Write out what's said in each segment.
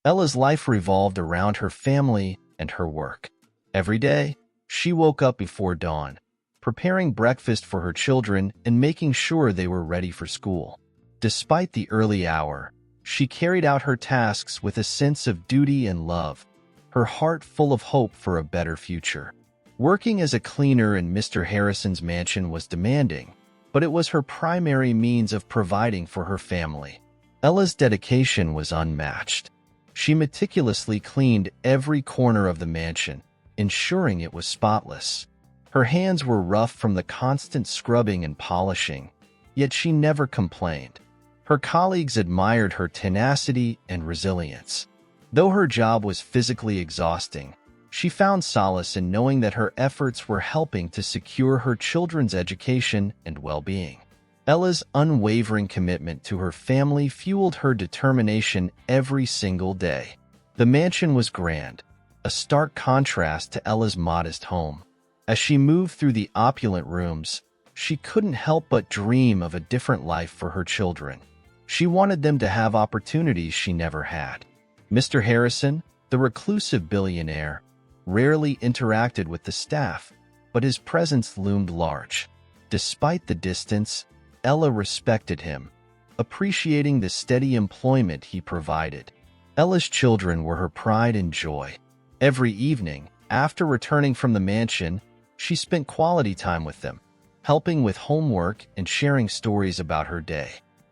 Ella's life revolved around her family and her work. Every day, she woke up before dawn, preparing breakfast for her children and making sure they were ready for school. Despite the early hour, she carried out her tasks with a sense of duty and love, her heart full of hope for a better future. Working as a cleaner in Mr. Harrison's mansion was demanding, but it was her primary means of providing for her family. Ella's dedication was unmatched. She meticulously cleaned every corner of the mansion, ensuring it was spotless. Her hands were rough from the constant scrubbing and polishing, yet she never complained. Her colleagues admired her tenacity and resilience. Though her job was physically exhausting, she found solace in knowing that her efforts were helping to secure her children's education and well-being. Ella's unwavering commitment to her family fueled her determination every single day. The mansion was grand, a stark contrast to Ella's modest home. As she moved through the opulent rooms, she couldn't help but dream of a different life for her children. She wanted them to have opportunities she never had. Mr. Harrison, the reclusive billionaire, rarely interacted with the staff, but his presence loomed large. Despite the distance, Ella respected him, appreciating the steady employment he provided. Ella's children were her pride and joy. Every evening, after returning from the mansion, she spent quality time with them, helping with homework and sharing stories about her day.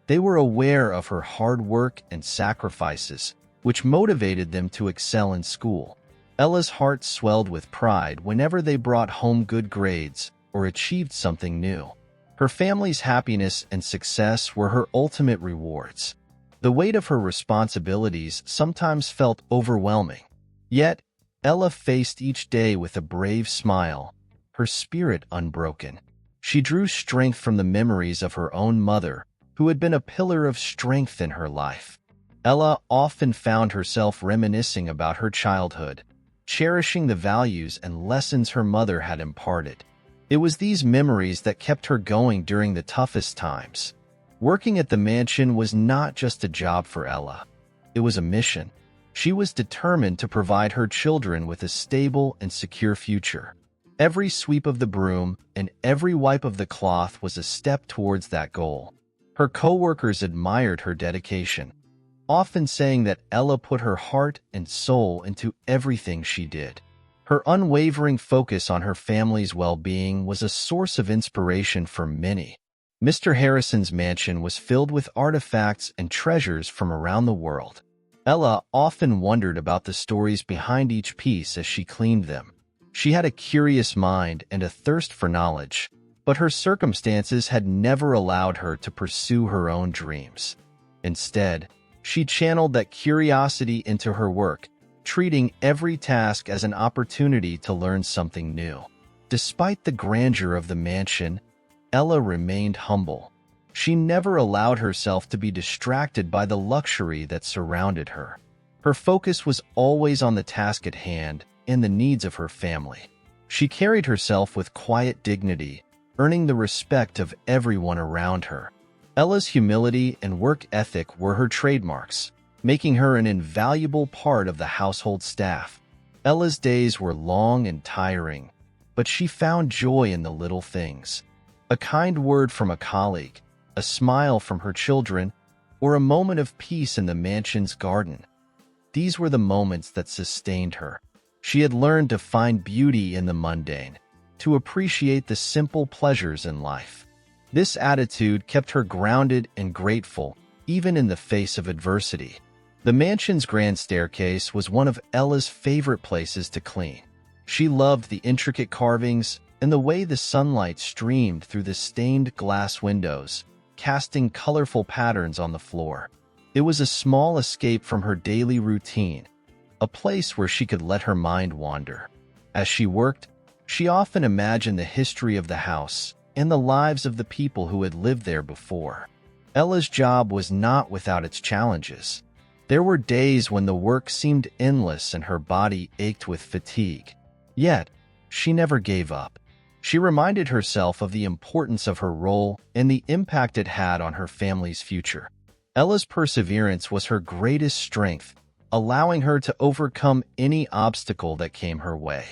They were aware of her hard work and sacrifices, which motivated them to excel in school. Ella's heart swelled with pride whenever they brought home good grades or achieved something new. Her family's happiness and success were her ultimate rewards. The weight of her responsibilities sometimes felt overwhelming. Yet, Ella faced each day with a brave smile, her spirit unbroken. She drew strength from the memories of her own mother, who had been a pillar of strength in her life. Ella often found herself reminiscing about her childhood, cherishing the values and lessons her mother had imparted. It was these memories that kept her going during the toughest times. Working at the mansion was not just a job for Ella. It was a mission. She was determined to provide her children with a stable and secure future. Every sweep of the broom and every wipe of the cloth was a step towards that goal. Her co-workers admired her dedication, often saying that Ella put her heart and soul into everything she did. Her unwavering focus on her family's well-being was a source of inspiration for many. Mr. Harrison's mansion was filled with artifacts and treasures from around the world. Ella often wondered about the stories behind each piece as she cleaned them. She had a curious mind and a thirst for knowledge, but her circumstances had never allowed her to pursue her own dreams. Instead, she channeled that curiosity into her work, treating every task as an opportunity to learn something new. Despite the grandeur of the mansion, Ella remained humble. She never allowed herself to be distracted by the luxury that surrounded her. Her focus was always on the task at hand and the needs of her family. She carried herself with quiet dignity, earning the respect of everyone around her. Ella's humility and work ethic were her trademarks, making her an invaluable part of the household staff. Ella's days were long and tiring, but she found joy in the little things. A kind word from a colleague, a smile from her children, or a moment of peace in the mansion's garden. These were the moments that sustained her. She had learned to find beauty in the mundane, to appreciate the simple pleasures in life. This attitude kept her grounded and grateful, even in the face of adversity. The mansion's grand staircase was one of Ella's favorite places to clean. She loved the intricate carvings and the way the sunlight streamed through the stained glass windows, casting colorful patterns on the floor. It was a small escape from her daily routine, a place where she could let her mind wander. As she worked, she often imagined the history of the house and the lives of the people who had lived there before. Ella's job was not without its challenges. There were days when the work seemed endless and her body ached with fatigue. Yet, she never gave up. She reminded herself of the importance of her role and the impact it had on her family's future. Ella's perseverance was her greatest strength, allowing her to overcome any obstacle that came her way.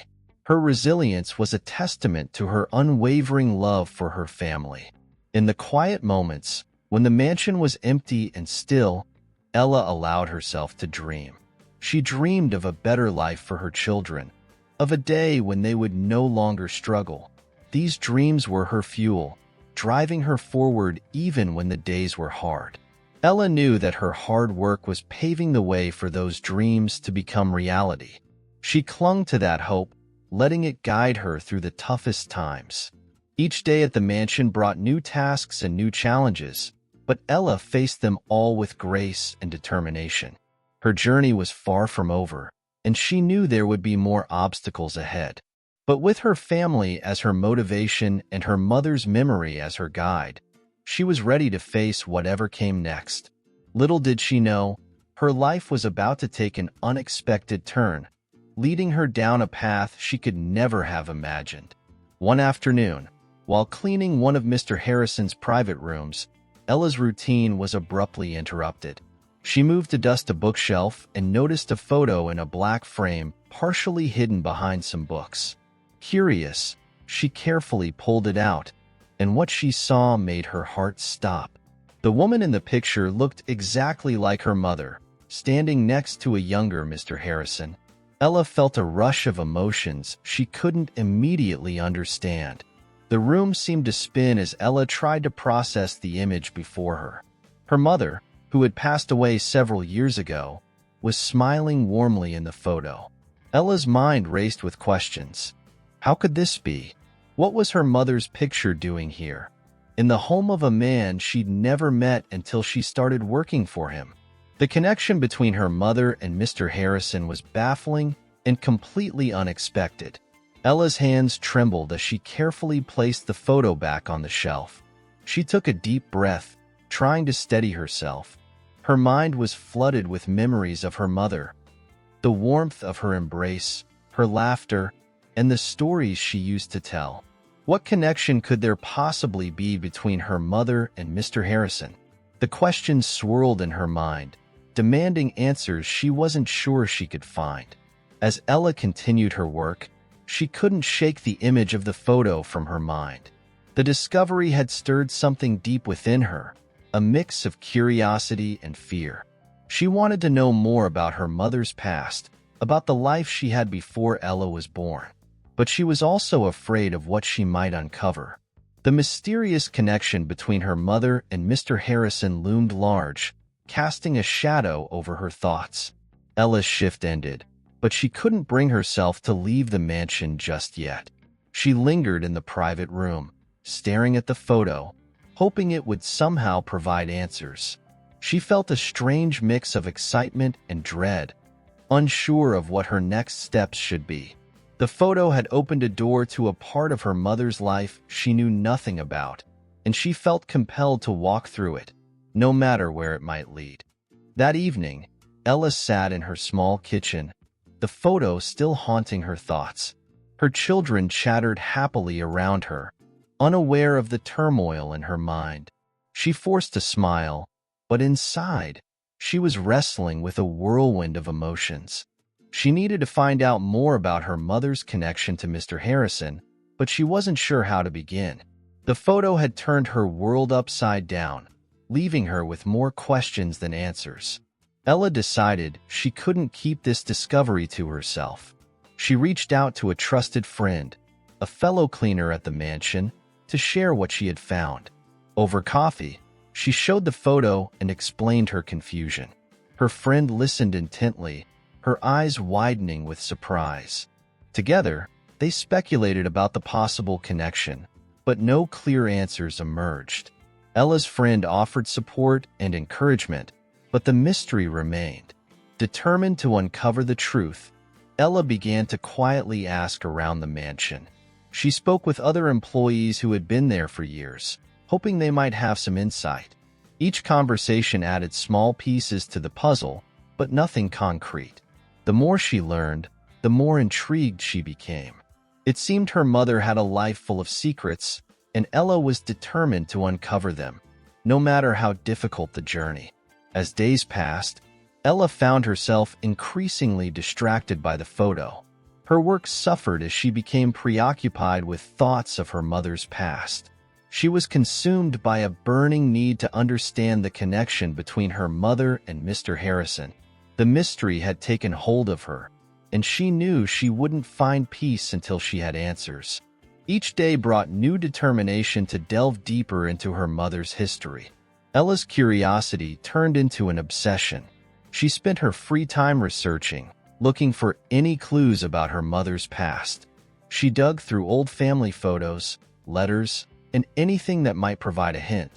Her resilience was a testament to her unwavering love for her family. In the quiet moments, when the mansion was empty and still, Ella allowed herself to dream. She dreamed of a better life for her children, of a day when they would no longer struggle. These dreams were her fuel, driving her forward even when the days were hard. Ella knew that her hard work was paving the way for those dreams to become reality. She clung to that hope, letting it guide her through the toughest times. Each day at the mansion brought new tasks and new challenges, but Ella faced them all with grace and determination. Her journey was far from over, and she knew there would be more obstacles ahead. But with her family as her motivation and her mother's memory as her guide, she was ready to face whatever came next. Little did she know, her life was about to take an unexpected turn, leading her down a path she could never have imagined. One afternoon, while cleaning one of Mr. Harrison's private rooms, Ella's routine was abruptly interrupted. She moved to dust a bookshelf and noticed a photo in a black frame partially hidden behind some books. Curious, she carefully pulled it out, and what she saw made her heart stop. The woman in the picture looked exactly like her mother, standing next to a younger Mr. Harrison. Ella felt a rush of emotions she couldn't immediately understand. The room seemed to spin as Ella tried to process the image before her. Her mother, who had passed away several years ago, was smiling warmly in the photo. Ella's mind raced with questions. How could this be? What was her mother's picture doing here, in the home of a man she'd never met until she started working for him? The connection between her mother and Mr. Harrison was baffling and completely unexpected. Ella's hands trembled as she carefully placed the photo back on the shelf. She took a deep breath, trying to steady herself. Her mind was flooded with memories of her mother, the warmth of her embrace, her laughter, and the stories she used to tell. What connection could there possibly be between her mother and Mr. Harrison? The questions swirled in her mind, demanding answers she wasn't sure she could find. As Ella continued her work, she couldn't shake the image of the photo from her mind. The discovery had stirred something deep within her, a mix of curiosity and fear. She wanted to know more about her mother's past, about the life she had before Ella was born. But she was also afraid of what she might uncover. The mysterious connection between her mother and Mr. Harrison loomed large, casting a shadow over her thoughts. Ella's shift ended, but she couldn't bring herself to leave the mansion just yet. She lingered in the private room, staring at the photo, hoping it would somehow provide answers. She felt a strange mix of excitement and dread, unsure of what her next steps should be. The photo had opened a door to a part of her mother's life she knew nothing about, and she felt compelled to walk through it, no matter where it might lead. That evening, Ella sat in her small kitchen, the photo still haunting her thoughts. Her children chattered happily around her, unaware of the turmoil in her mind. She forced a smile, but inside, she was wrestling with a whirlwind of emotions. She needed to find out more about her mother's connection to Mr. Harrison, but she wasn't sure how to begin. The photo had turned her world upside down, leaving her with more questions than answers. Ella decided she couldn't keep this discovery to herself. She reached out to a trusted friend, a fellow cleaner at the mansion, to share what she had found. Over coffee, she showed the photo and explained her confusion. Her friend listened intently, her eyes widening with surprise. Together, they speculated about the possible connection, but no clear answers emerged. Ella's friend offered support and encouragement, but the mystery remained. Determined to uncover the truth, Ella began to quietly ask around the mansion. She spoke with other employees who had been there for years, hoping they might have some insight. Each conversation added small pieces to the puzzle, but nothing concrete. The more she learned, the more intrigued she became. It seemed her mother had a life full of secrets, and Ella was determined to uncover them, no matter how difficult the journey. As days passed, Ella found herself increasingly distracted by the photo. Her work suffered as she became preoccupied with thoughts of her mother's past. She was consumed by a burning need to understand the connection between her mother and Mr. Harrison. The mystery had taken hold of her, and she knew she wouldn't find peace until she had answers. Each day brought new determination to delve deeper into her mother's history. Ella's curiosity turned into an obsession. She spent her free time researching, looking for any clues about her mother's past. She dug through old family photos, letters, and anything that might provide a hint.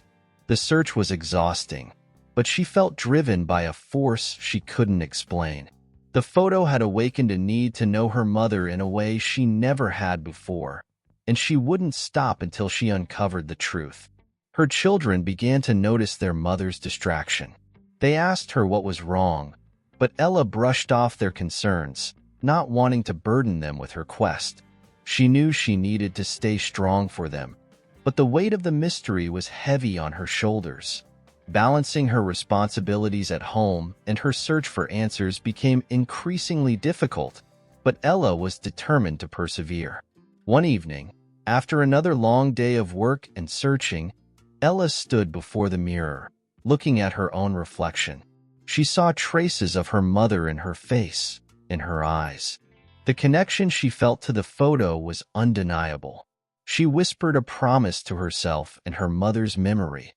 The search was exhausting, but she felt driven by a force she couldn't explain. The photo had awakened a need to know her mother in a way she never had before, and she wouldn't stop until she uncovered the truth. Her children began to notice their mother's distraction. They asked her what was wrong, but Ella brushed off their concerns, not wanting to burden them with her quest. She knew she needed to stay strong for them, but the weight of the mystery was heavy on her shoulders. Balancing her responsibilities at home and her search for answers became increasingly difficult, but Ella was determined to persevere. One evening, after another long day of work and searching, Ella stood before the mirror, looking at her own reflection. She saw traces of her mother in her face, in her eyes. The connection she felt to the photo was undeniable. She whispered a promise to herself and her mother's memory.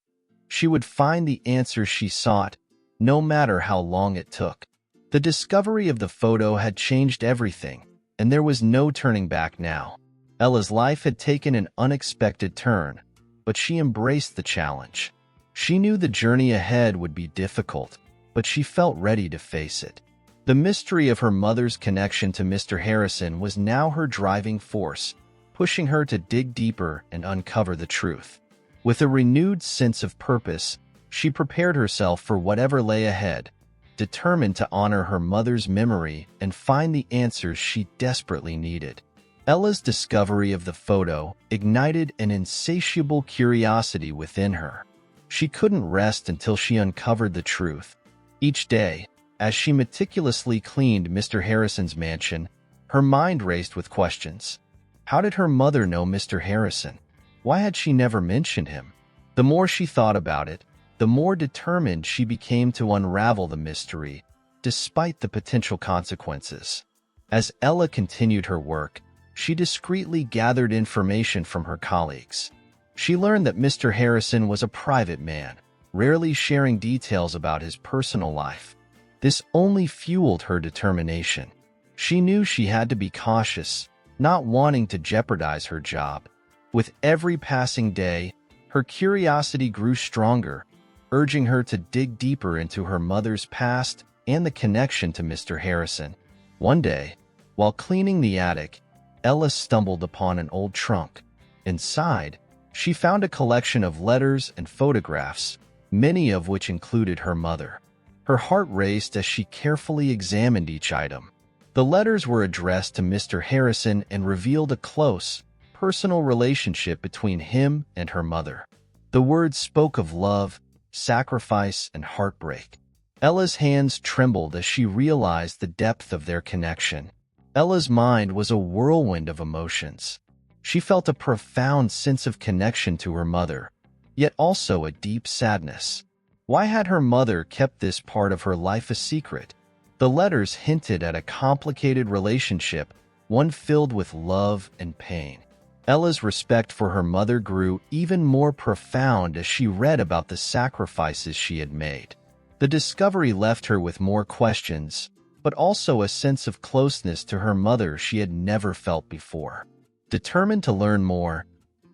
She would find the answers she sought, no matter how long it took. The discovery of the photo had changed everything, and there was no turning back now. Ella's life had taken an unexpected turn, but she embraced the challenge. She knew the journey ahead would be difficult, but she felt ready to face it. The mystery of her mother's connection to Mr. Harrison was now her driving force, pushing her to dig deeper and uncover the truth. With a renewed sense of purpose, she prepared herself for whatever lay ahead, determined to honor her mother's memory and find the answers she desperately needed. Ella's discovery of the photo ignited an insatiable curiosity within her. She couldn't rest until she uncovered the truth. Each day, as she meticulously cleaned Mr. Harrison's mansion, her mind raced with questions. How did her mother know Mr. Harrison? Why had she never mentioned him? The more she thought about it, the more determined she became to unravel the mystery, despite the potential consequences. As Ella continued her work, she discreetly gathered information from her colleagues. She learned that Mr. Harrison was a private man, rarely sharing details about his personal life. This only fueled her determination. She knew she had to be cautious, not wanting to jeopardize her job. With every passing day, her curiosity grew stronger, urging her to dig deeper into her mother's past and the connection to Mr. Harrison. One day, while cleaning the attic, Ella stumbled upon an old trunk. Inside, she found a collection of letters and photographs, many of which included her mother. Her heart raced as she carefully examined each item. The letters were addressed to Mr. Harrison and revealed a close, personal relationship between him and her mother. The words spoke of love, sacrifice, and heartbreak. Ella's hands trembled as she realized the depth of their connection. Ella's mind was a whirlwind of emotions. She felt a profound sense of connection to her mother, yet also a deep sadness. Why had her mother kept this part of her life a secret? The letters hinted at a complicated relationship, one filled with love and pain. Ella's respect for her mother grew even more profound as she read about the sacrifices she had made. The discovery left her with more questions, but also a sense of closeness to her mother she had never felt before. Determined to learn more,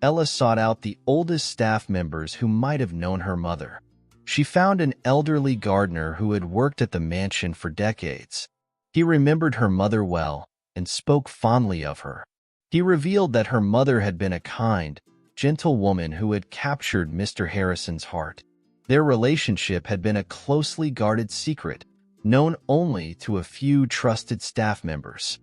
Ella sought out the oldest staff members who might have known her mother. She found an elderly gardener who had worked at the mansion for decades. He remembered her mother well and spoke fondly of her. He revealed that her mother had been a kind, gentle woman who had captured Mr. Harrison's heart. Their relationship had been a closely guarded secret, known only to a few trusted staff members.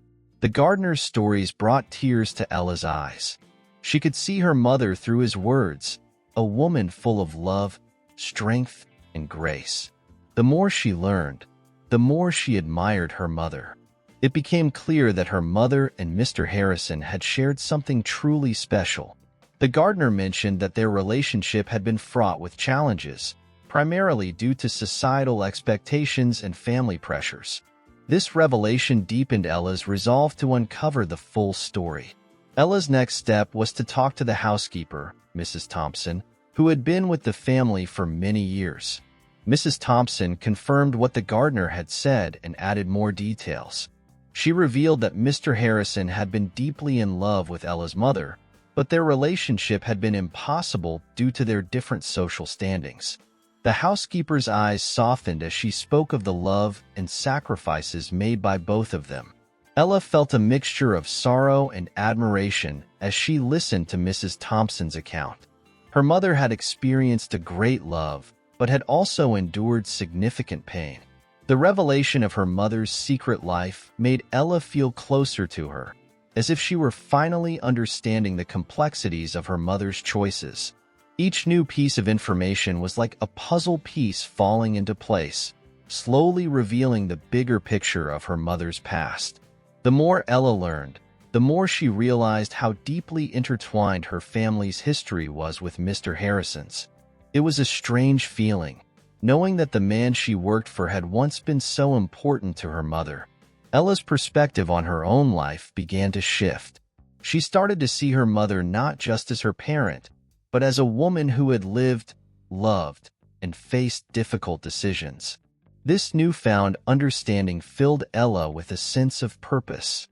The gardener's stories brought tears to Ella's eyes. She could see her mother through his words, a woman full of love, strength, and grace. The more she learned, the more she admired her mother. It became clear that her mother and Mr. Harrison had shared something truly special. The gardener mentioned that their relationship had been fraught with challenges, primarily due to societal expectations and family pressures. This revelation deepened Ella's resolve to uncover the full story. Ella's next step was to talk to the housekeeper, Mrs. Thompson, who had been with the family for many years. Mrs. Thompson confirmed what the gardener had said and added more details. She revealed that Mr. Harrison had been deeply in love with Ella's mother, but their relationship had been impossible due to their different social standings. The housekeeper's eyes softened as she spoke of the love and sacrifices made by both of them. Ella felt a mixture of sorrow and admiration as she listened to Mrs. Thompson's account. Her mother had experienced a great love, but had also endured significant pain. The revelation of her mother's secret life made Ella feel closer to her, as if she were finally understanding the complexities of her mother's choices. Each new piece of information was like a puzzle piece falling into place, slowly revealing the bigger picture of her mother's past. The more Ella learned, the more she realized how deeply intertwined her family's history was with Mr. Harrison's. It was a strange feeling, knowing that the man she worked for had once been so important to her mother. Ella's perspective on her own life began to shift. She started to see her mother not just as her parent, but as a woman who had lived, loved, and faced difficult decisions. This newfound understanding filled Ella with a sense of purpose.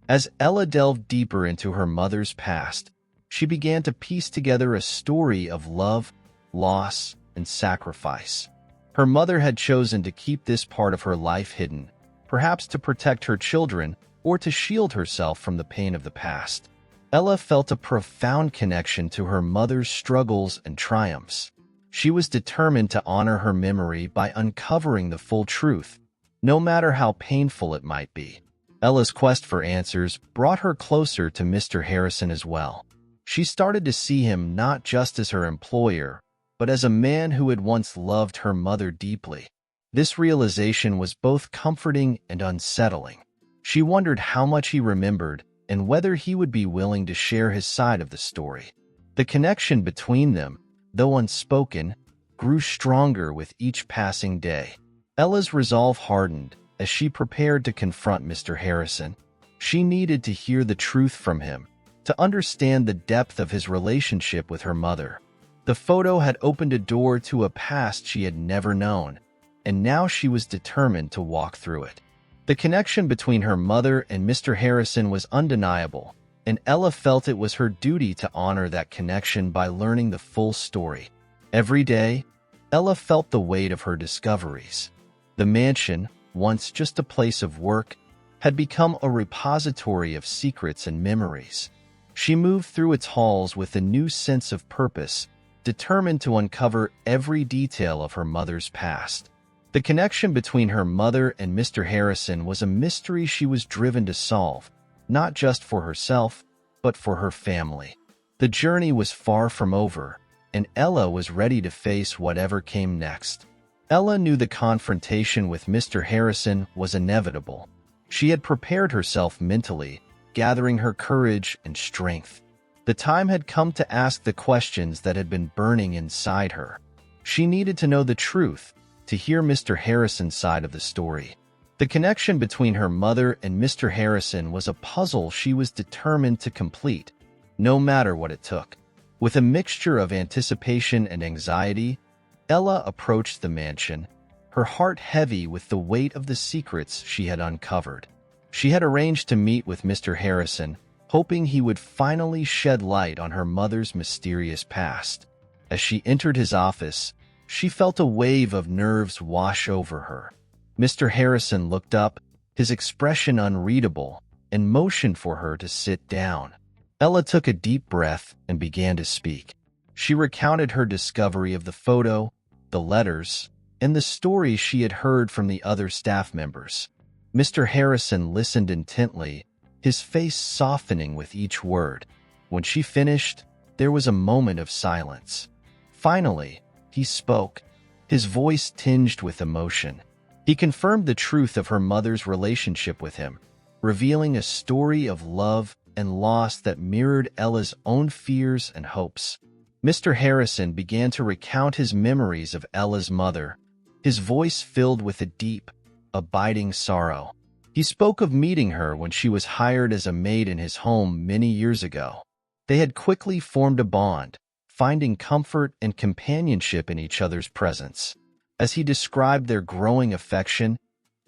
As Ella delved deeper into her mother's past, she began to piece together a story of love, loss, and sacrifice. Her mother had chosen to keep this part of her life hidden, perhaps to protect her children or to shield herself from the pain of the past. Ella felt a profound connection to her mother's struggles and triumphs. She was determined to honor her memory by uncovering the full truth, no matter how painful it might be. Ella's quest for answers brought her closer to Mr. Harrison as well. She started to see him not just as her employer, but as a man who had once loved her mother deeply. This realization was both comforting and unsettling. She wondered how much he remembered and whether he would be willing to share his side of the story. The connection between them, though unspoken, grew stronger with each passing day. Ella's resolve hardened as she prepared to confront Mr. Harrison. She needed to hear the truth from him, to understand the depth of his relationship with her mother. The photo had opened a door to a past she had never known, and now she was determined to walk through it. The connection between her mother and Mr. Harrison was undeniable, and Ella felt it was her duty to honor that connection by learning the full story. Every day, Ella felt the weight of her discoveries. The mansion, once just a place of work, had become a repository of secrets and memories. She moved through its halls with a new sense of purpose, determined to uncover every detail of her mother's past. The connection between her mother and Mr. Harrison was a mystery she was driven to solve, not just for herself, but for her family. The journey was far from over, and Ella was ready to face whatever came next. Ella knew the confrontation with Mr. Harrison was inevitable. She had prepared herself mentally, gathering her courage and strength. The time had come to ask the questions that had been burning inside her. She needed to know the truth, to hear Mr. Harrison's side of the story. The connection between her mother and Mr. Harrison was a puzzle she was determined to complete, no matter what it took. With a mixture of anticipation and anxiety, Ella approached the mansion, her heart heavy with the weight of the secrets she had uncovered. She had arranged to meet with Mr. Harrison, hoping he would finally shed light on her mother's mysterious past. As she entered his office, she felt a wave of nerves wash over her. Mr. Harrison looked up, his expression unreadable, and motioned for her to sit down. Ella took a deep breath and began to speak. She recounted her discovery of the photo, the letters, and the stories she had heard from the other staff members. Mr. Harrison listened intently, his face softening with each word. When she finished, there was a moment of silence. Finally, he spoke, his voice tinged with emotion. He confirmed the truth of her mother's relationship with him, revealing a story of love and loss that mirrored Ella's own fears and hopes. Mr. Harrison began to recount his memories of Ella's mother, his voice filled with a deep, abiding sorrow. He spoke of meeting her when she was hired as a maid in his home many years ago. They had quickly formed a bond, finding comfort and companionship in each other's presence. As he described their growing affection,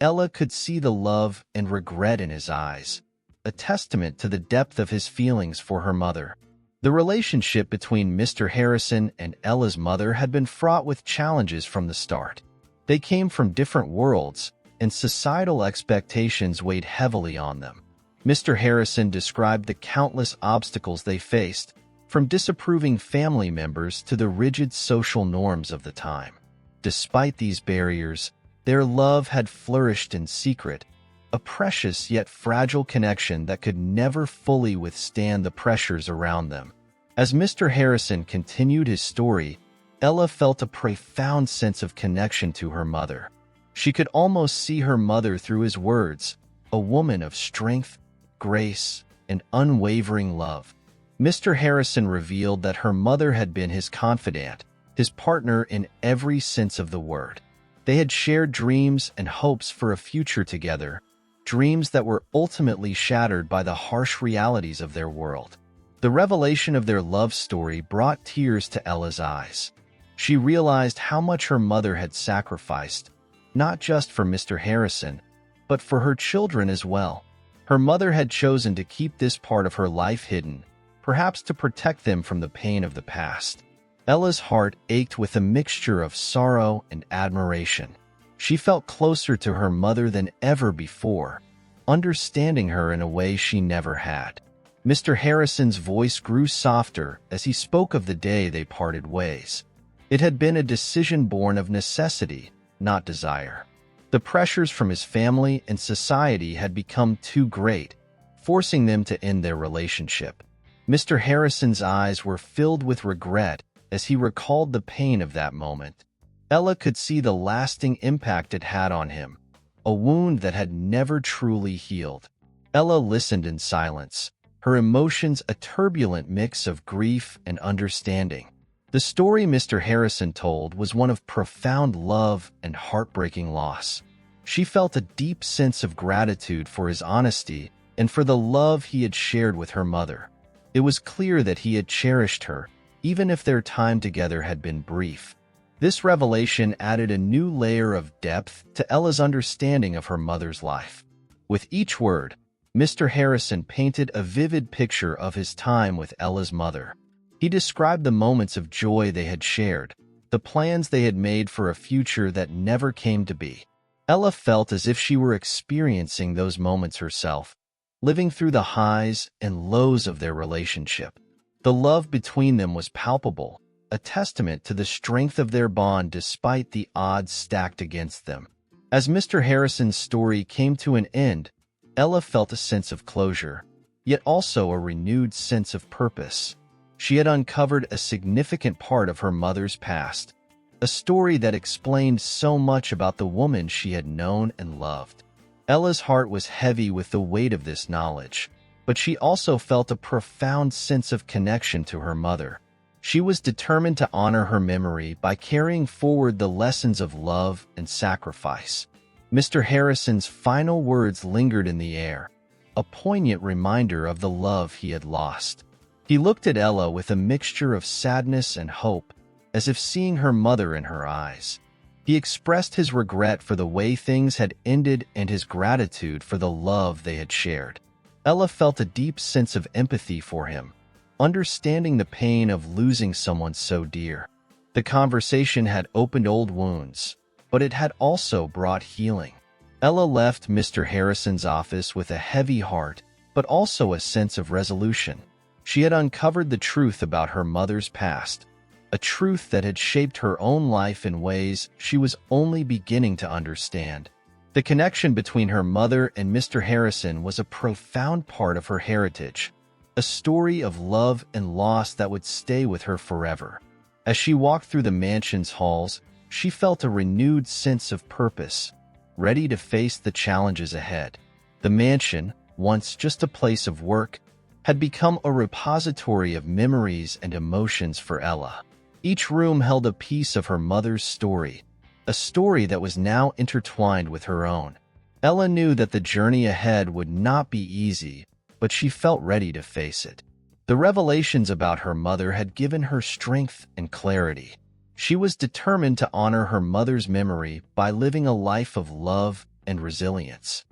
Ella could see the love and regret in his eyes, a testament to the depth of his feelings for her mother. The relationship between Mr. Harrison and Ella's mother had been fraught with challenges from the start. They came from different worlds, and societal expectations weighed heavily on them. Mr. Harrison described the countless obstacles they faced, from disapproving family members to the rigid social norms of the time. Despite these barriers, their love had flourished in secret, a precious yet fragile connection that could never fully withstand the pressures around them. As Mr. Harrison continued his story, Ella felt a profound sense of connection to her mother. She could almost see her mother through his words, a woman of strength, grace, and unwavering love. Mr. Harrison revealed that her mother had been his confidant, his partner in every sense of the word. They had shared dreams and hopes for a future together, dreams that were ultimately shattered by the harsh realities of their world. The revelation of their love story brought tears to Ella's eyes. She realized how much her mother had sacrificed, not just for Mr. Harrison, but for her children as well. Her mother had chosen to keep this part of her life hidden, perhaps to protect them from the pain of the past. Ella's heart ached with a mixture of sorrow and admiration. She felt closer to her mother than ever before, understanding her in a way she never had. Mr. Harrison's voice grew softer as he spoke of the day they parted ways. It had been a decision born of necessity, not desire. The pressures from his family and society had become too great, forcing them to end their relationship. Mr. Harrison's eyes were filled with regret as he recalled the pain of that moment. Ella could see the lasting impact it had on him, a wound that had never truly healed. Ella listened in silence, her emotions a turbulent mix of grief and understanding. The story Mr. Harrison told was one of profound love and heartbreaking loss. She felt a deep sense of gratitude for his honesty and for the love he had shared with her mother. It was clear that he had cherished her, even if their time together had been brief. This revelation added a new layer of depth to Ella's understanding of her mother's life. With each word, Mr. Harrison painted a vivid picture of his time with Ella's mother. He described the moments of joy they had shared, the plans they had made for a future that never came to be. Ella felt as if she were experiencing those moments herself, living through the highs and lows of their relationship. The love between them was palpable, a testament to the strength of their bond despite the odds stacked against them. As Mr. Harrison's story came to an end, Ella felt a sense of closure, yet also a renewed sense of purpose. She had uncovered a significant part of her mother's past, a story that explained so much about the woman she had known and loved. Ella's heart was heavy with the weight of this knowledge, but she also felt a profound sense of connection to her mother. She was determined to honor her memory by carrying forward the lessons of love and sacrifice. Mr. Harrison's final words lingered in the air, a poignant reminder of the love he had lost. He looked at Ella with a mixture of sadness and hope, as if seeing her mother in her eyes. He expressed his regret for the way things had ended and his gratitude for the love they had shared. Ella felt a deep sense of empathy for him, understanding the pain of losing someone so dear. The conversation had opened old wounds, but it had also brought healing. Ella left Mr. Harrison's office with a heavy heart, but also a sense of resolution. She had uncovered the truth about her mother's past, a truth that had shaped her own life in ways she was only beginning to understand. The connection between her mother and Mr. Harrison was a profound part of her heritage, a story of love and loss that would stay with her forever. As she walked through the mansion's halls, she felt a renewed sense of purpose, ready to face the challenges ahead. The mansion, once just a place of work, had become a repository of memories and emotions for Ella. Each room held a piece of her mother's story, a story that was now intertwined with her own. Ella knew that the journey ahead would not be easy, but she felt ready to face it. The revelations about her mother had given her strength and clarity. She was determined to honor her mother's memory by living a life of love and resilience.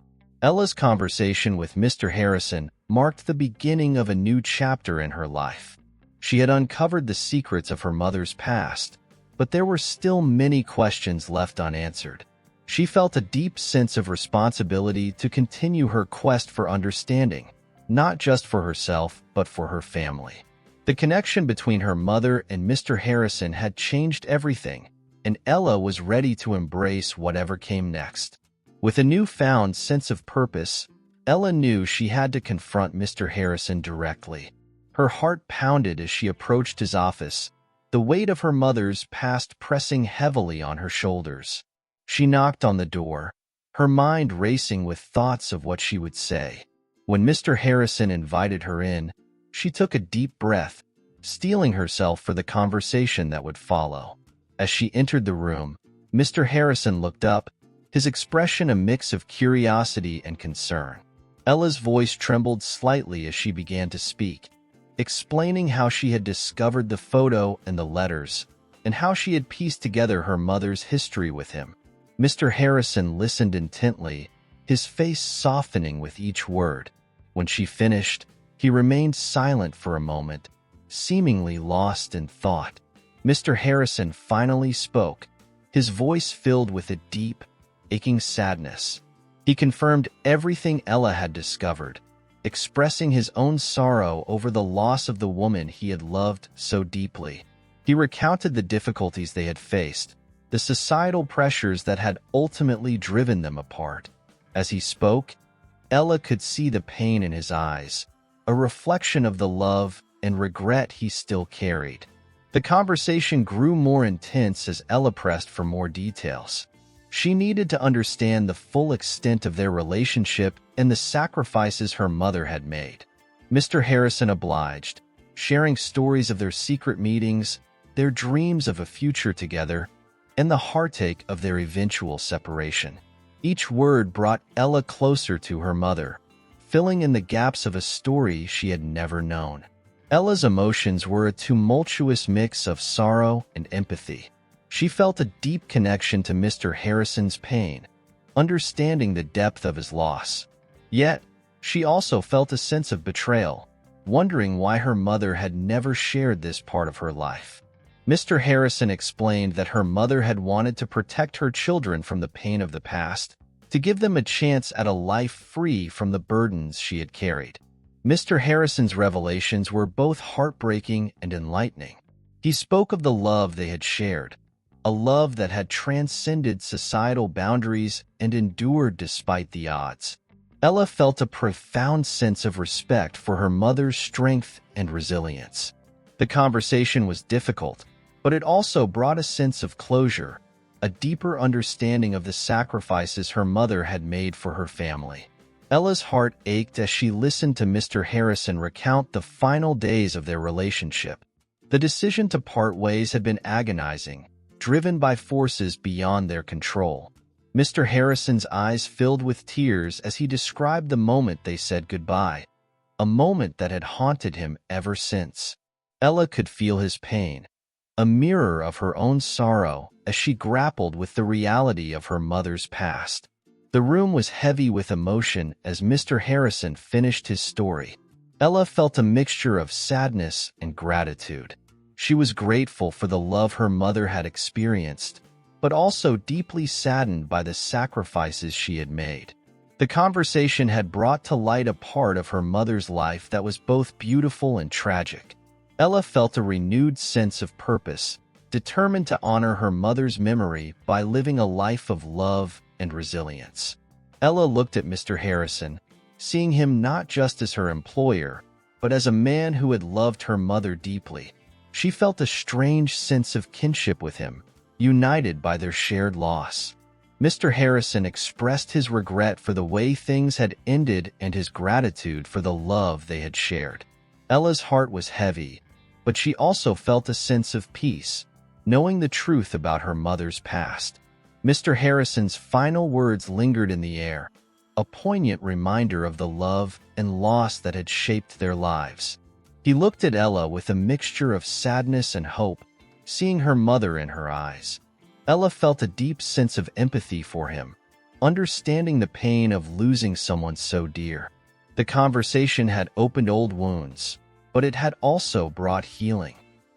Ella's conversation with Mr. Harrison marked the beginning of a new chapter in her life. She had uncovered the secrets of her mother's past, but there were still many questions left unanswered. She felt a deep sense of responsibility to continue her quest for understanding, not just for herself, but for her family. The connection between her mother and Mr. Harrison had changed everything, and Ella was ready to embrace whatever came next. With a newfound sense of purpose, Ella knew she had to confront Mr. Harrison directly. Her heart pounded as she approached his office, the weight of her mother's past pressing heavily on her shoulders. She knocked on the door, her mind racing with thoughts of what she would say. When Mr. Harrison invited her in, she took a deep breath, steeling herself for the conversation that would follow. As she entered the room, Mr. Harrison looked up, his expression a mix of curiosity and concern. Ella's voice trembled slightly as she began to speak, explaining how she had discovered the photo and the letters, and how she had pieced together her mother's history with him. Mr. Harrison listened intently, his face softening with each word. When she finished, he remained silent for a moment, seemingly lost in thought. Mr. Harrison finally spoke, his voice filled with a deep, aching sadness. He confirmed everything Ella had discovered, expressing his own sorrow over the loss of the woman he had loved so deeply. He recounted the difficulties they had faced, the societal pressures that had ultimately driven them apart. As he spoke, Ella could see the pain in his eyes, a reflection of the love and regret he still carried. The conversation grew more intense as Ella pressed for more details. She needed to understand the full extent of their relationship and the sacrifices her mother had made. Mr. Harrison obliged, sharing stories of their secret meetings, their dreams of a future together, and the heartache of their eventual separation. Each word brought Ella closer to her mother, filling in the gaps of a story she had never known. Ella's emotions were a tumultuous mix of sorrow and empathy. She felt a deep connection to Mr. Harrison's pain, understanding the depth of his loss. Yet, she also felt a sense of betrayal, wondering why her mother had never shared this part of her life. Mr. Harrison explained that her mother had wanted to protect her children from the pain of the past, to give them a chance at a life free from the burdens she had carried. Mr. Harrison's revelations were both heartbreaking and enlightening. He spoke of the love they had shared, a love that had transcended societal boundaries and endured despite the odds. Ella felt a profound sense of respect for her mother's strength and resilience. The conversation was difficult, but it also brought a sense of closure, a deeper understanding of the sacrifices her mother had made for her family. Ella's heart ached as she listened to Mr. Harrison recount the final days of their relationship. The decision to part ways had been agonizing, driven by forces beyond their control. Mr. Harrison's eyes filled with tears as he described the moment they said goodbye, a moment that had haunted him ever since. Ella could feel his pain, a mirror of her own sorrow as she grappled with the reality of her mother's past. The room was heavy with emotion as Mr. Harrison finished his story. Ella felt a mixture of sadness and gratitude. She was grateful for the love her mother had experienced, but also deeply saddened by the sacrifices she had made. The conversation had brought to light a part of her mother's life that was both beautiful and tragic. Ella felt a renewed sense of purpose, determined to honor her mother's memory by living a life of love and resilience. Ella looked at Mr. Harrison, seeing him not just as her employer, but as a man who had loved her mother deeply. She felt a strange sense of kinship with him, united by their shared loss. Mr. Harrison expressed his regret for the way things had ended and his gratitude for the love they had shared. Ella's heart was heavy, but she also felt a sense of peace, knowing the truth about her mother's past. Mr. Harrison's final words lingered in the air, a poignant reminder of the love and loss that had shaped their lives. He looked at Ella with a mixture of sadness and hope, seeing her mother in her eyes. Ella felt a deep sense of empathy for him, understanding the pain of losing someone so dear. The conversation had opened old wounds, but it had also brought healing.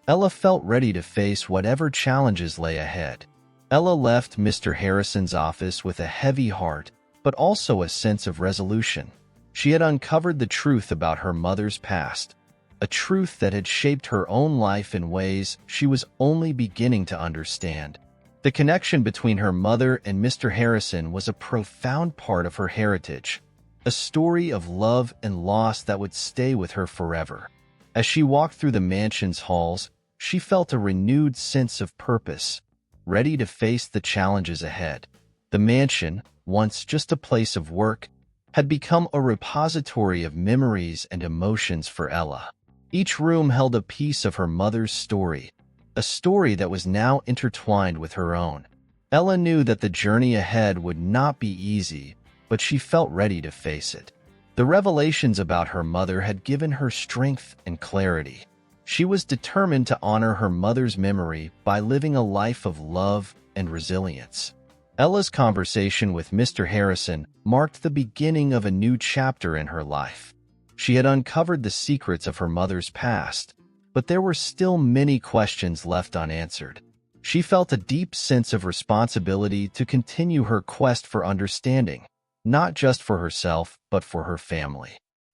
Ella felt ready to face whatever challenges lay ahead. Ella left Mr. Harrison's office with a heavy heart, but also a sense of resolution. She had uncovered the truth about her mother's past, a truth that had shaped her own life in ways she was only beginning to understand. The connection between her mother and Mr. Harrison was a profound part of her heritage, a story of love and loss that would stay with her forever. As she walked through the mansion's halls, she felt a renewed sense of purpose, ready to face the challenges ahead. The mansion, once just a place of work, had become a repository of memories and emotions for Ella. Each room held a piece of her mother's story, a story that was now intertwined with her own. Ella knew that the journey ahead would not be easy, but she felt ready to face it. The revelations about her mother had given her strength and clarity. She was determined to honor her mother's memory by living a life of love and resilience. Ella's conversation with Mr. Harrison marked the beginning of a new chapter in her life. She had uncovered the secrets of her mother's past, but there were still many questions left unanswered. She felt a deep sense of responsibility to continue her quest for understanding, not just for herself, but for her family.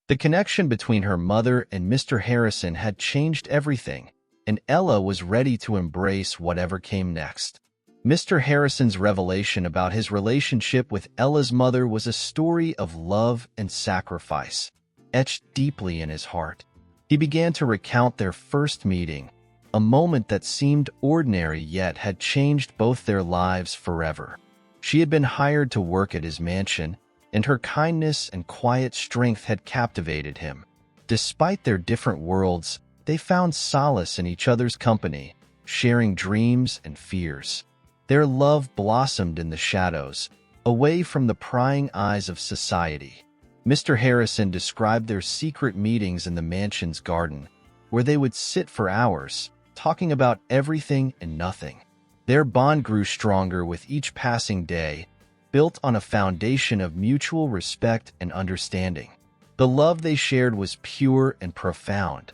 The connection between her mother and Mr. Harrison had changed everything, and Ella was ready to embrace whatever came next. Mr. Harrison's revelation about his relationship with Ella's mother was a story of love and sacrifice, etched deeply in his heart. He began to recount their first meeting, a moment that seemed ordinary yet had changed both their lives forever. She had been hired to work at his mansion, and her kindness and quiet strength had captivated him. Despite their different worlds, they found solace in each other's company, sharing dreams and fears. Their love blossomed in the shadows, away from the prying eyes of society. Mr. Harrison described their secret meetings in the mansion's garden, where they would sit for hours, talking about everything and nothing. Their bond grew stronger with each passing day, built on a foundation of mutual respect and understanding. The love they shared was pure and profound,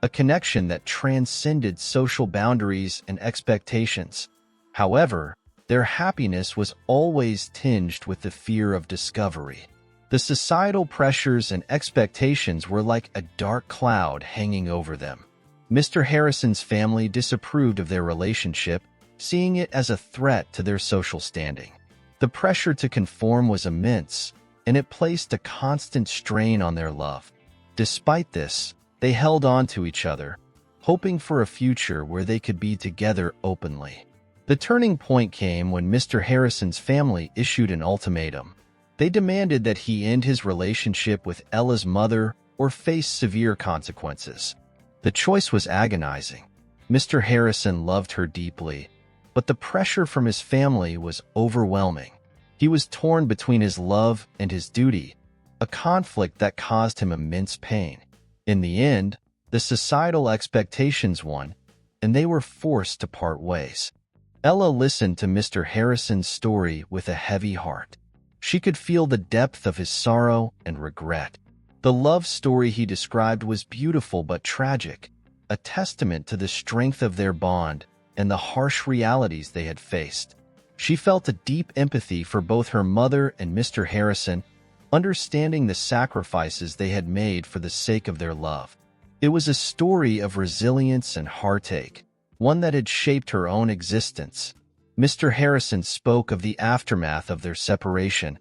a connection that transcended social boundaries and expectations. However, their happiness was always tinged with the fear of discovery. The societal pressures and expectations were like a dark cloud hanging over them. Mr. Harrison's family disapproved of their relationship, seeing it as a threat to their social standing. The pressure to conform was immense, and it placed a constant strain on their love. Despite this, they held on to each other, hoping for a future where they could be together openly. The turning point came when Mr. Harrison's family issued an ultimatum. They demanded that he end his relationship with Ella's mother or face severe consequences. The choice was agonizing. Mr. Harrison loved her deeply, but the pressure from his family was overwhelming. He was torn between his love and his duty, a conflict that caused him immense pain. In the end, the societal expectations won, and they were forced to part ways. Ella listened to Mr. Harrison's story with a heavy heart. She could feel the depth of his sorrow and regret. The love story he described was beautiful but tragic, a testament to the strength of their bond and the harsh realities they had faced. She felt a deep empathy for both her mother and Mr. Harrison, understanding the sacrifices they had made for the sake of their love. It was a story of resilience and heartache, one that had shaped her own existence. Mr. Harrison spoke of the aftermath of their separation,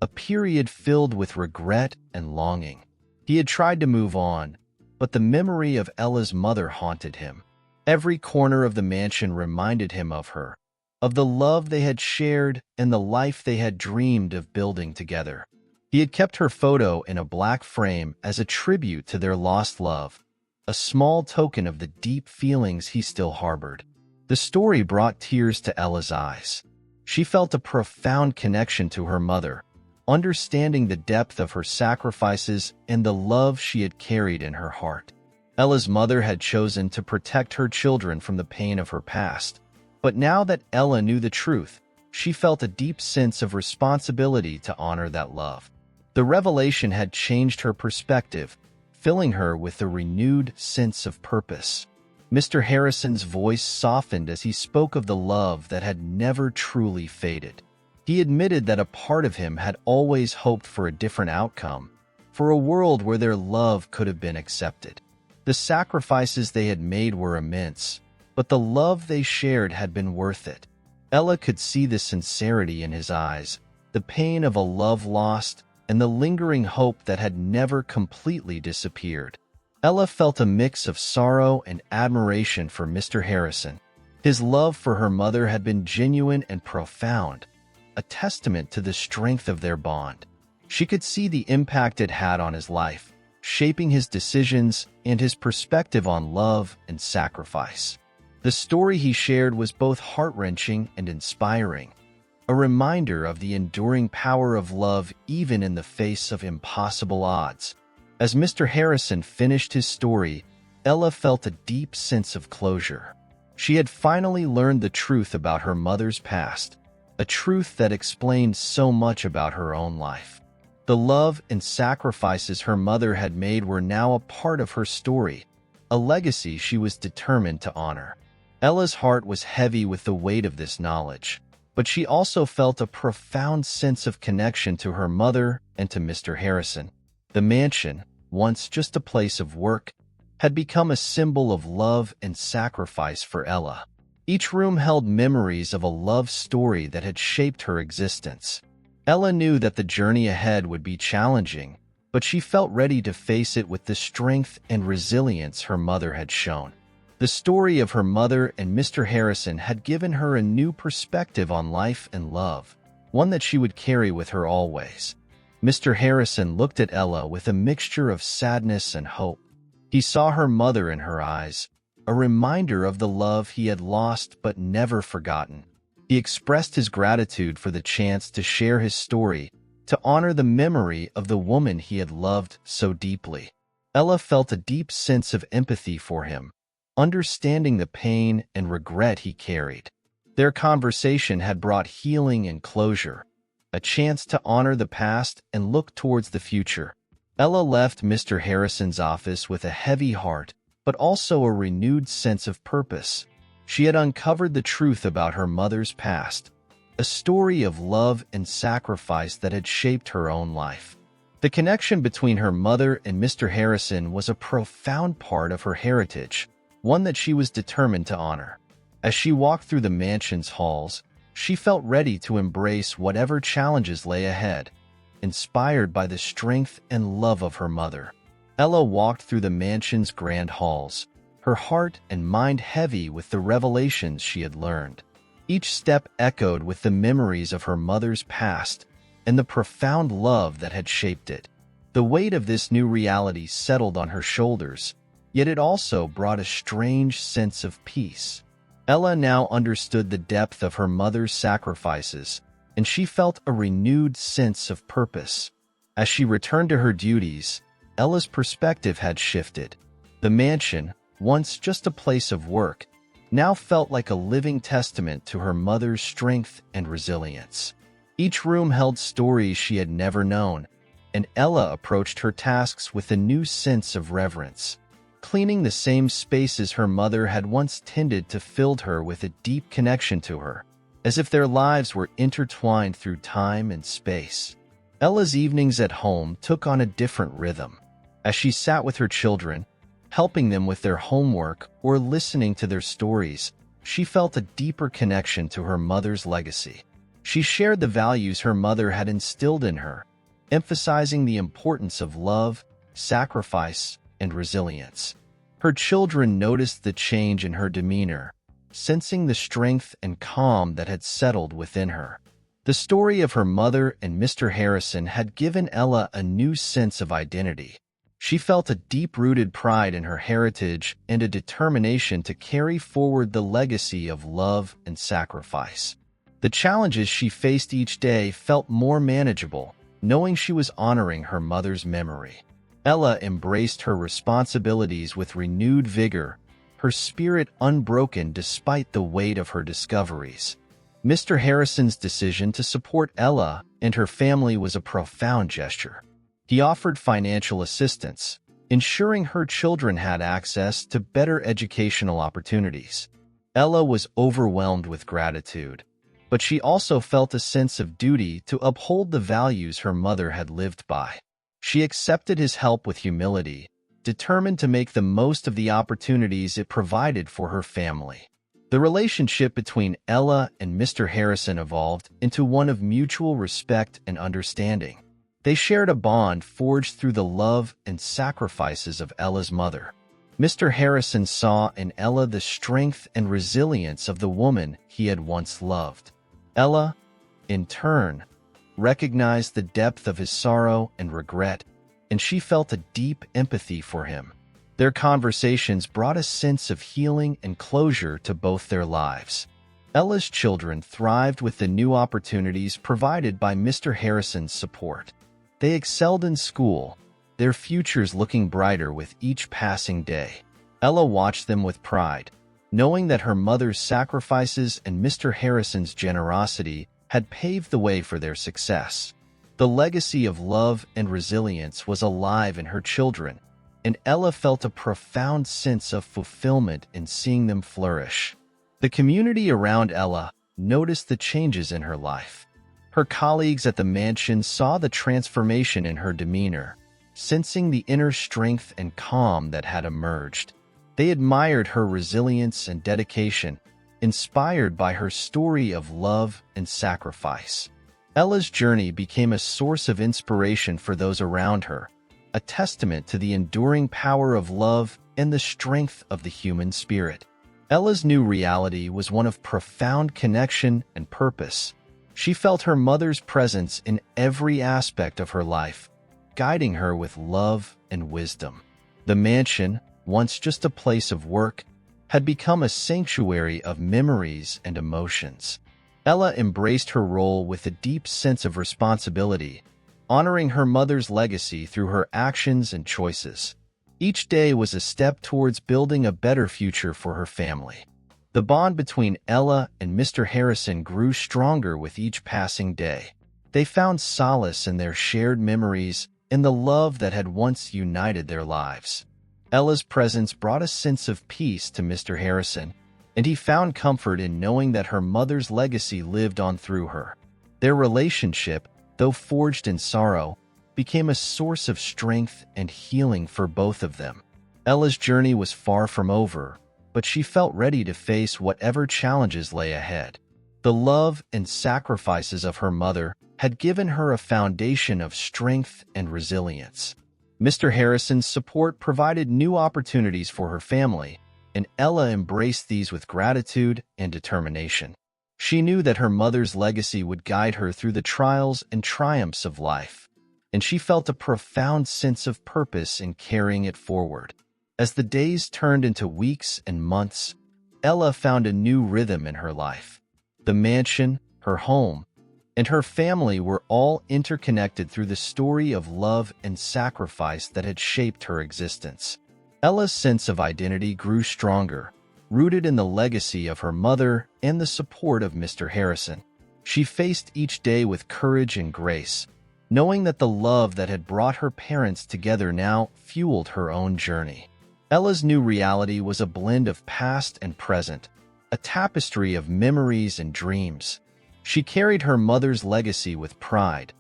a period filled with regret and longing. He had tried to move on, but the memory of Ella's mother haunted him. Every corner of the mansion reminded him of her, of the love they had shared and the life they had dreamed of building together. He had kept her photo in a black frame as a tribute to their lost love, a small token of the deep feelings he still harbored. The story brought tears to Ella's eyes. She felt a profound connection to her mother, understanding the depth of her sacrifices and the love she had carried in her heart. Ella's mother had chosen to protect her children from the pain of her past, but now that Ella knew the truth, she felt a deep sense of responsibility to honor that love. The revelation had changed her perspective, filling her with a renewed sense of purpose. Mr. Harrison's voice softened as he spoke of the love that had never truly faded. He admitted that a part of him had always hoped for a different outcome, for a world where their love could have been accepted. The sacrifices they had made were immense, but the love they shared had been worth it. Ella could see the sincerity in his eyes, the pain of a love lost, and the lingering hope that had never completely disappeared. Ella felt a mix of sorrow and admiration for Mr. Harrison. His love for her mother had been genuine and profound, a testament to the strength of their bond. She could see the impact it had on his life, shaping his decisions and his perspective on love and sacrifice. The story he shared was both heart-wrenching and inspiring, a reminder of the enduring power of love even in the face of impossible odds. As Mr. Harrison finished his story, Ella felt a deep sense of closure. She had finally learned the truth about her mother's past, a truth that explained so much about her own life. The love and sacrifices her mother had made were now a part of her story, a legacy she was determined to honor. Ella's heart was heavy with the weight of this knowledge, but she also felt a profound sense of connection to her mother and to Mr. Harrison. The mansion, once just a place of work, had become a symbol of love and sacrifice for Ella. Each room held memories of a love story that had shaped her existence. Ella knew that the journey ahead would be challenging, but she felt ready to face it with the strength and resilience her mother had shown. The story of her mother and Mr. Harrison had given her a new perspective on life and love, one that she would carry with her always. Mr. Harrison looked at Ella with a mixture of sadness and hope. He saw her mother in her eyes, a reminder of the love he had lost but never forgotten. He expressed his gratitude for the chance to share his story, to honor the memory of the woman he had loved so deeply. Ella felt a deep sense of empathy for him, understanding the pain and regret he carried. Their conversation had brought healing and closure, a chance to honor the past and look towards the future. Ella left Mr. Harrison's office with a heavy heart, but also a renewed sense of purpose. She had uncovered the truth about her mother's past, a story of love and sacrifice that had shaped her own life. The connection between her mother and Mr. Harrison was a profound part of her heritage, one that she was determined to honor. As she walked through the mansion's halls, she felt ready to embrace whatever challenges lay ahead, inspired by the strength and love of her mother. Ella walked through the mansion's grand halls, her heart and mind heavy with the revelations she had learned. Each step echoed with the memories of her mother's past and the profound love that had shaped it. The weight of this new reality settled on her shoulders, yet it also brought a strange sense of peace. Ella now understood the depth of her mother's sacrifices, and she felt a renewed sense of purpose. As she returned to her duties, Ella's perspective had shifted. The mansion, once just a place of work, now felt like a living testament to her mother's strength and resilience. Each room held stories she had never known, and Ella approached her tasks with a new sense of reverence. Cleaning the same spaces her mother had once tended to filled her with a deep connection to her, as if their lives were intertwined through time and space. Ella's evenings at home took on a different rhythm. As she sat with her children, helping them with their homework or listening to their stories, she felt a deeper connection to her mother's legacy. She shared the values her mother had instilled in her, emphasizing the importance of love, sacrifice, and resilience. Her children noticed the change in her demeanor, sensing the strength and calm that had settled within her. The story of her mother and Mr. Harrison had given Ella a new sense of identity. She felt a deep-rooted pride in her heritage and a determination to carry forward the legacy of love and sacrifice. The challenges she faced each day felt more manageable, knowing she was honoring her mother's memory. Ella embraced her responsibilities with renewed vigor, her spirit unbroken despite the weight of her discoveries. Mr. Harrison's decision to support Ella and her family was a profound gesture. He offered financial assistance, ensuring her children had access to better educational opportunities. Ella was overwhelmed with gratitude, but she also felt a sense of duty to uphold the values her mother had lived by. She accepted his help with humility, determined to make the most of the opportunities it provided for her family. The relationship between Ella and Mr. Harrison evolved into one of mutual respect and understanding. They shared a bond forged through the love and sacrifices of Ella's mother. Mr. Harrison saw in Ella the strength and resilience of the woman he had once loved. Ella, in turn, recognized the depth of his sorrow and regret, and she felt a deep empathy for him. Their conversations brought a sense of healing and closure to both their lives. Ella's children thrived with the new opportunities provided by Mr. Harrison's support. They excelled in school, their futures looking brighter with each passing day. Ella watched them with pride, knowing that her mother's sacrifices and Mr. Harrison's generosity had paved the way for their success. The legacy of love and resilience was alive in her children, and Ella felt a profound sense of fulfillment in seeing them flourish. The community around Ella noticed the changes in her life. Her colleagues at the mansion saw the transformation in her demeanor, sensing the inner strength and calm that had emerged. They admired her resilience and dedication, inspired by her story of love and sacrifice. Ella's journey became a source of inspiration for those around her, a testament to the enduring power of love and the strength of the human spirit. Ella's new reality was one of profound connection and purpose. She felt her mother's presence in every aspect of her life, guiding her with love and wisdom. The mansion, once just a place of work, had become a sanctuary of memories and emotions. Ella embraced her role with a deep sense of responsibility, honoring her mother's legacy through her actions and choices. Each day was a step towards building a better future for her family. The bond between Ella and Mr. Harrison grew stronger with each passing day. They found solace in their shared memories and the love that had once united their lives. Ella's presence brought a sense of peace to Mr. Harrison, and he found comfort in knowing that her mother's legacy lived on through her. Their relationship, though forged in sorrow, became a source of strength and healing for both of them. Ella's journey was far from over, but she felt ready to face whatever challenges lay ahead. The love and sacrifices of her mother had given her a foundation of strength and resilience. Mr. Harrison's support provided new opportunities for her family, and Ella embraced these with gratitude and determination. She knew that her mother's legacy would guide her through the trials and triumphs of life, and she felt a profound sense of purpose in carrying it forward. As the days turned into weeks and months, Ella found a new rhythm in her life. The mansion, her home, and her family were all interconnected through the story of love and sacrifice that had shaped her existence. Ella's sense of identity grew stronger, rooted in the legacy of her mother and the support of Mr. Harrison. She faced each day with courage and grace, knowing that the love that had brought her parents together now fueled her own journey. Ella's new reality was a blend of past and present, a tapestry of memories and dreams. She carried her mother's legacy with pride,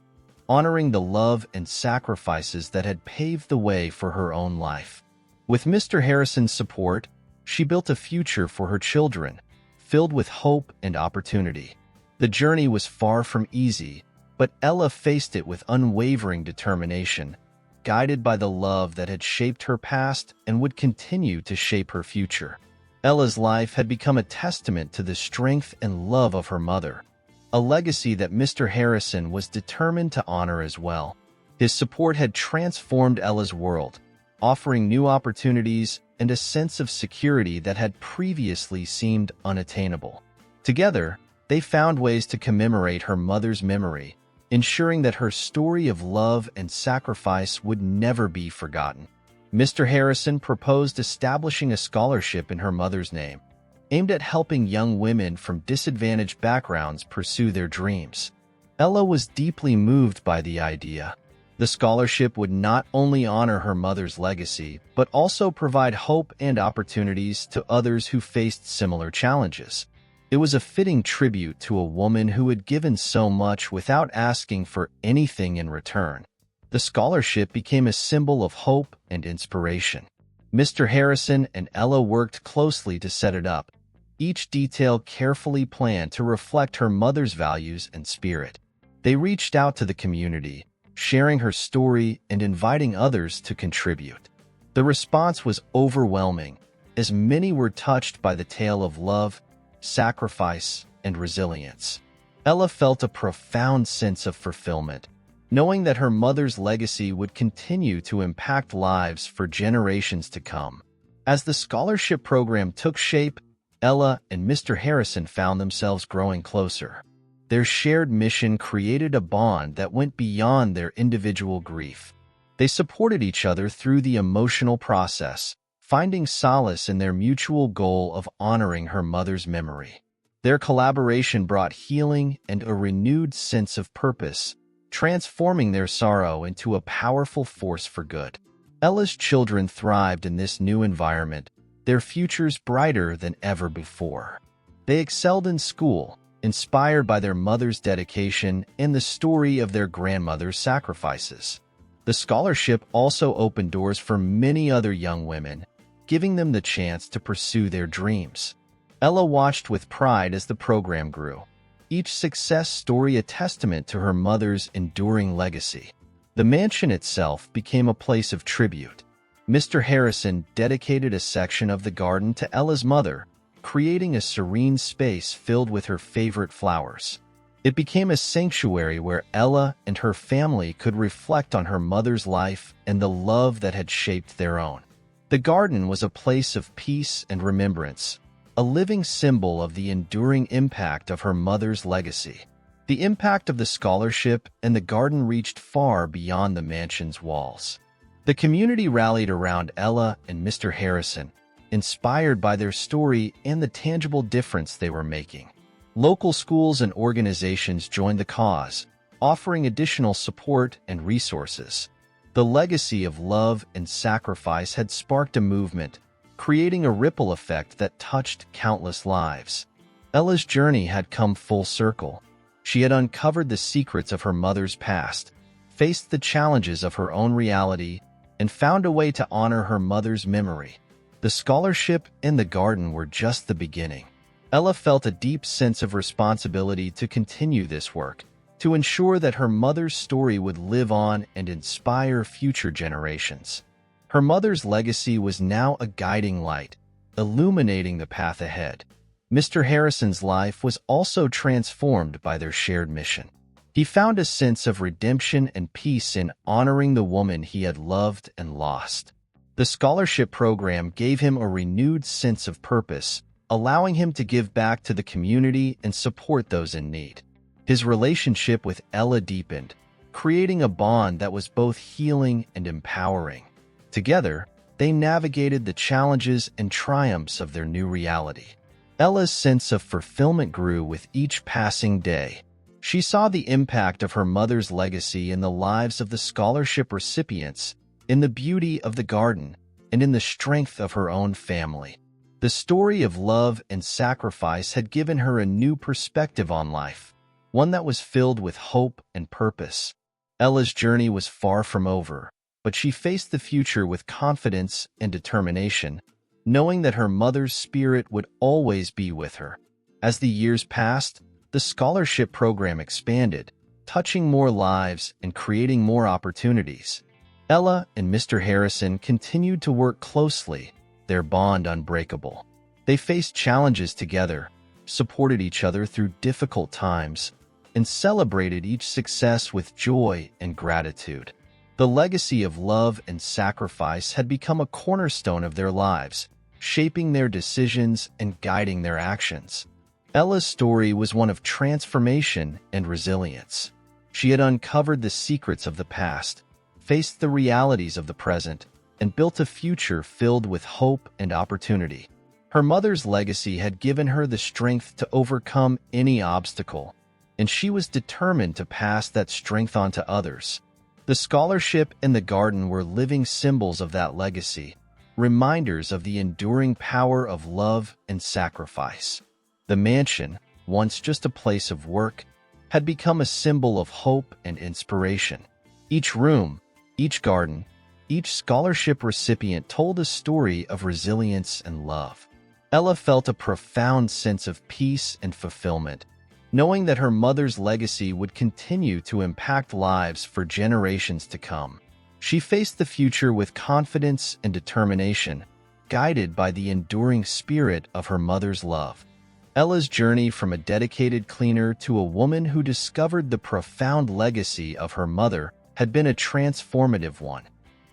honoring the love and sacrifices that had paved the way for her own life. With Mr. Harrison's support, she built a future for her children, filled with hope and opportunity. The journey was far from easy, but Ella faced it with unwavering determination, guided by the love that had shaped her past and would continue to shape her future. Ella's life had become a testament to the strength and love of her mother, a legacy that Mr. Harrison was determined to honor as well. His support had transformed Ella's world, offering new opportunities and a sense of security that had previously seemed unattainable. Together, they found ways to commemorate her mother's memory, ensuring that her story of love and sacrifice would never be forgotten. Mr. Harrison proposed establishing a scholarship in her mother's name, aimed at helping young women from disadvantaged backgrounds pursue their dreams. Ella was deeply moved by the idea. The scholarship would not only honor her mother's legacy, but also provide hope and opportunities to others who faced similar challenges. It was a fitting tribute to a woman who had given so much without asking for anything in return. The scholarship became a symbol of hope and inspiration. Mr. Harrison and Ella worked closely to set it up, each detail carefully planned to reflect her mother's values and spirit. They reached out to the community, sharing her story and inviting others to contribute. The response was overwhelming, as many were touched by the tale of love, sacrifice, and resilience. Ella felt a profound sense of fulfillment, knowing that her mother's legacy would continue to impact lives for generations to come. As the scholarship program took shape, Ella and Mr. Harrison found themselves growing closer. Their shared mission created a bond that went beyond their individual grief. They supported each other through the emotional process, finding solace in their mutual goal of honoring her mother's memory. Their collaboration brought healing and a renewed sense of purpose, transforming their sorrow into a powerful force for good. Ella's children thrived in this new environment, their futures brighter than ever before. They excelled in school, inspired by their mother's dedication and the story of their grandmother's sacrifices. The scholarship also opened doors for many other young women, giving them the chance to pursue their dreams. Ella watched with pride as the program grew, each success story a testament to her mother's enduring legacy. The mansion itself became a place of tribute. Mr. Harrison dedicated a section of the garden to Ella's mother, creating a serene space filled with her favorite flowers. It became a sanctuary where Ella and her family could reflect on her mother's life and the love that had shaped their own. The garden was a place of peace and remembrance, a living symbol of the enduring impact of her mother's legacy. The impact of the scholarship and the garden reached far beyond the mansion's walls. The community rallied around Ella and Mr. Harrison, inspired by their story and the tangible difference they were making. Local schools and organizations joined the cause, offering additional support and resources. The legacy of love and sacrifice had sparked a movement, creating a ripple effect that touched countless lives. Ella's journey had come full circle. She had uncovered the secrets of her mother's past, faced the challenges of her own reality, and found a way to honor her mother's memory. The scholarship and the garden were just the beginning. Ella felt a deep sense of responsibility to continue this work, to ensure that her mother's story would live on and inspire future generations. Her mother's legacy was now a guiding light, illuminating the path ahead. Mr. Harrison's life was also transformed by their shared mission. He found a sense of redemption and peace in honoring the woman he had loved and lost. The scholarship program gave him a renewed sense of purpose, allowing him to give back to the community and support those in need. His relationship with Ella deepened, creating a bond that was both healing and empowering. Together, they navigated the challenges and triumphs of their new reality. Ella's sense of fulfillment grew with each passing day. She saw the impact of her mother's legacy in the lives of the scholarship recipients, in the beauty of the garden, and in the strength of her own family. The story of love and sacrifice had given her a new perspective on life, one that was filled with hope and purpose. Ella's journey was far from over, but she faced the future with confidence and determination, knowing that her mother's spirit would always be with her. As the years passed, the scholarship program expanded, touching more lives and creating more opportunities. Ella and Mr. Harrison continued to work closely, their bond unbreakable. They faced challenges together, supported each other through difficult times, and celebrated each success with joy and gratitude. The legacy of love and sacrifice had become a cornerstone of their lives, shaping their decisions and guiding their actions. Ella's story was one of transformation and resilience. She had uncovered the secrets of the past, faced the realities of the present, and built a future filled with hope and opportunity. Her mother's legacy had given her the strength to overcome any obstacle, and she was determined to pass that strength on to others. The scholarship and the garden were living symbols of that legacy, reminders of the enduring power of love and sacrifice. The mansion, once just a place of work, had become a symbol of hope and inspiration. Each room, each garden, each scholarship recipient told a story of resilience and love. Ella felt a profound sense of peace and fulfillment, knowing that her mother's legacy would continue to impact lives for generations to come. She faced the future with confidence and determination, guided by the enduring spirit of her mother's love. Ella's journey from a dedicated cleaner to a woman who discovered the profound legacy of her mother had been a transformative one.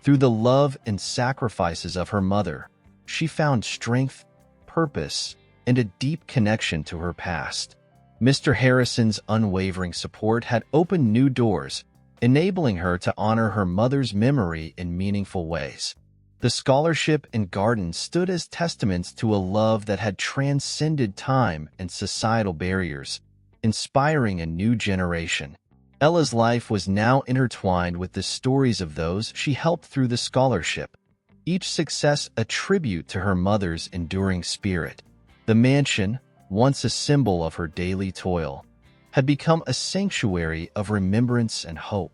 Through the love and sacrifices of her mother, she found strength, purpose, and a deep connection to her past. Mr. Harrison's unwavering support had opened new doors, enabling her to honor her mother's memory in meaningful ways. The scholarship and garden stood as testaments to a love that had transcended time and societal barriers, inspiring a new generation. Ella's life was now intertwined with the stories of those she helped through the scholarship, each success a tribute to her mother's enduring spirit. The mansion, once a symbol of her daily toil, had become a sanctuary of remembrance and hope.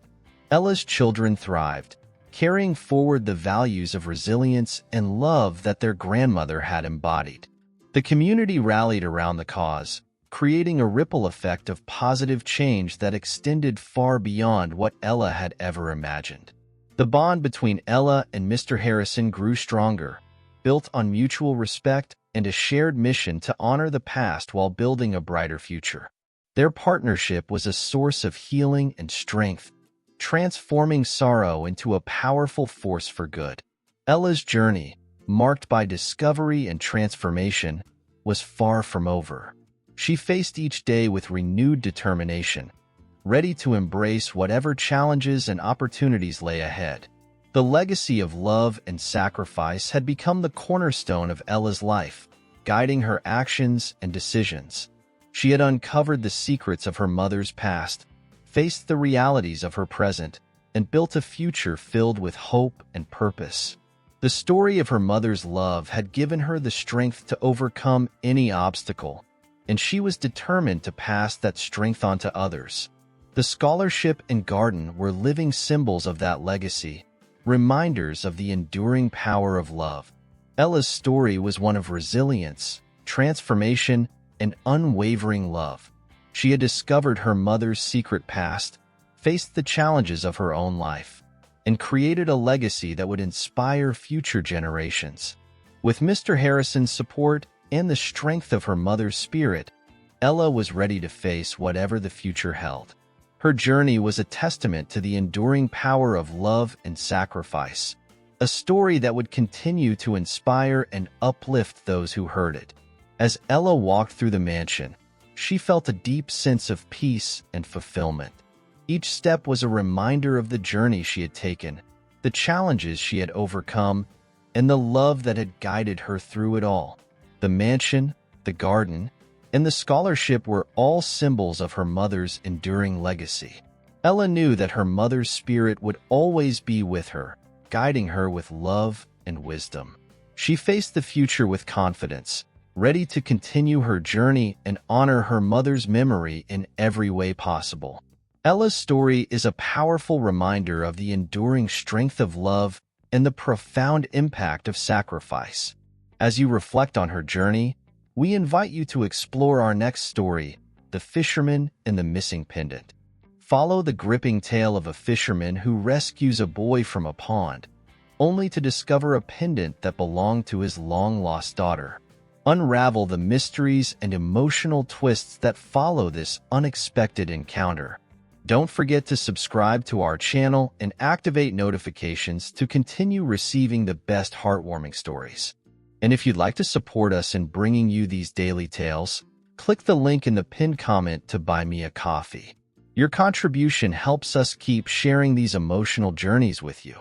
Ella's children thrived, carrying forward the values of resilience and love that their grandmother had embodied. The community rallied around the cause, creating a ripple effect of positive change that extended far beyond what Ella had ever imagined. The bond between Ella and Mr. Harrison grew stronger, built on mutual respect and a shared mission to honor the past while building a brighter future. Their partnership was a source of healing and strength, transforming sorrow into a powerful force for good. Ella's journey, marked by discovery and transformation, was far from over. She faced each day with renewed determination, ready to embrace whatever challenges and opportunities lay ahead. The legacy of love and sacrifice had become the cornerstone of Ella's life, guiding her actions and decisions. She had uncovered the secrets of her mother's past, faced the realities of her present, and built a future filled with hope and purpose. The story of her mother's love had given her the strength to overcome any obstacle, and she was determined to pass that strength on to others. The scholarship and garden were living symbols of that legacy, reminders of the enduring power of love. Ella's story was one of resilience, transformation, and unwavering love. She had discovered her mother's secret past, faced the challenges of her own life, and created a legacy that would inspire future generations. With Mr. Harrison's support and the strength of her mother's spirit, Ella was ready to face whatever the future held. Her journey was a testament to the enduring power of love and sacrifice, a story that would continue to inspire and uplift those who heard it. As Ella walked through the mansion, she felt a deep sense of peace and fulfillment. Each step was a reminder of the journey she had taken, the challenges she had overcome, and the love that had guided her through it all. The mansion, the garden, and the scholarship were all symbols of her mother's enduring legacy. Ella knew that her mother's spirit would always be with her, guiding her with love and wisdom. She faced the future with confidence, ready to continue her journey and honor her mother's memory in every way possible. Ella's story is a powerful reminder of the enduring strength of love and the profound impact of sacrifice. As you reflect on her journey, we invite you to explore our next story, The Fisherman and the Missing Pendant. Follow the gripping tale of a fisherman who rescues a boy from a pond, only to discover a pendant that belonged to his long-lost daughter. unravel the mysteries and emotional twists that follow this unexpected encounter. Don't forget to subscribe to our channel and activate notifications to continue receiving the best heartwarming stories. And if you'd like to support us in bringing you these daily tales, click the link in the pinned comment to buy me a coffee. Your contribution helps us keep sharing these emotional journeys with you.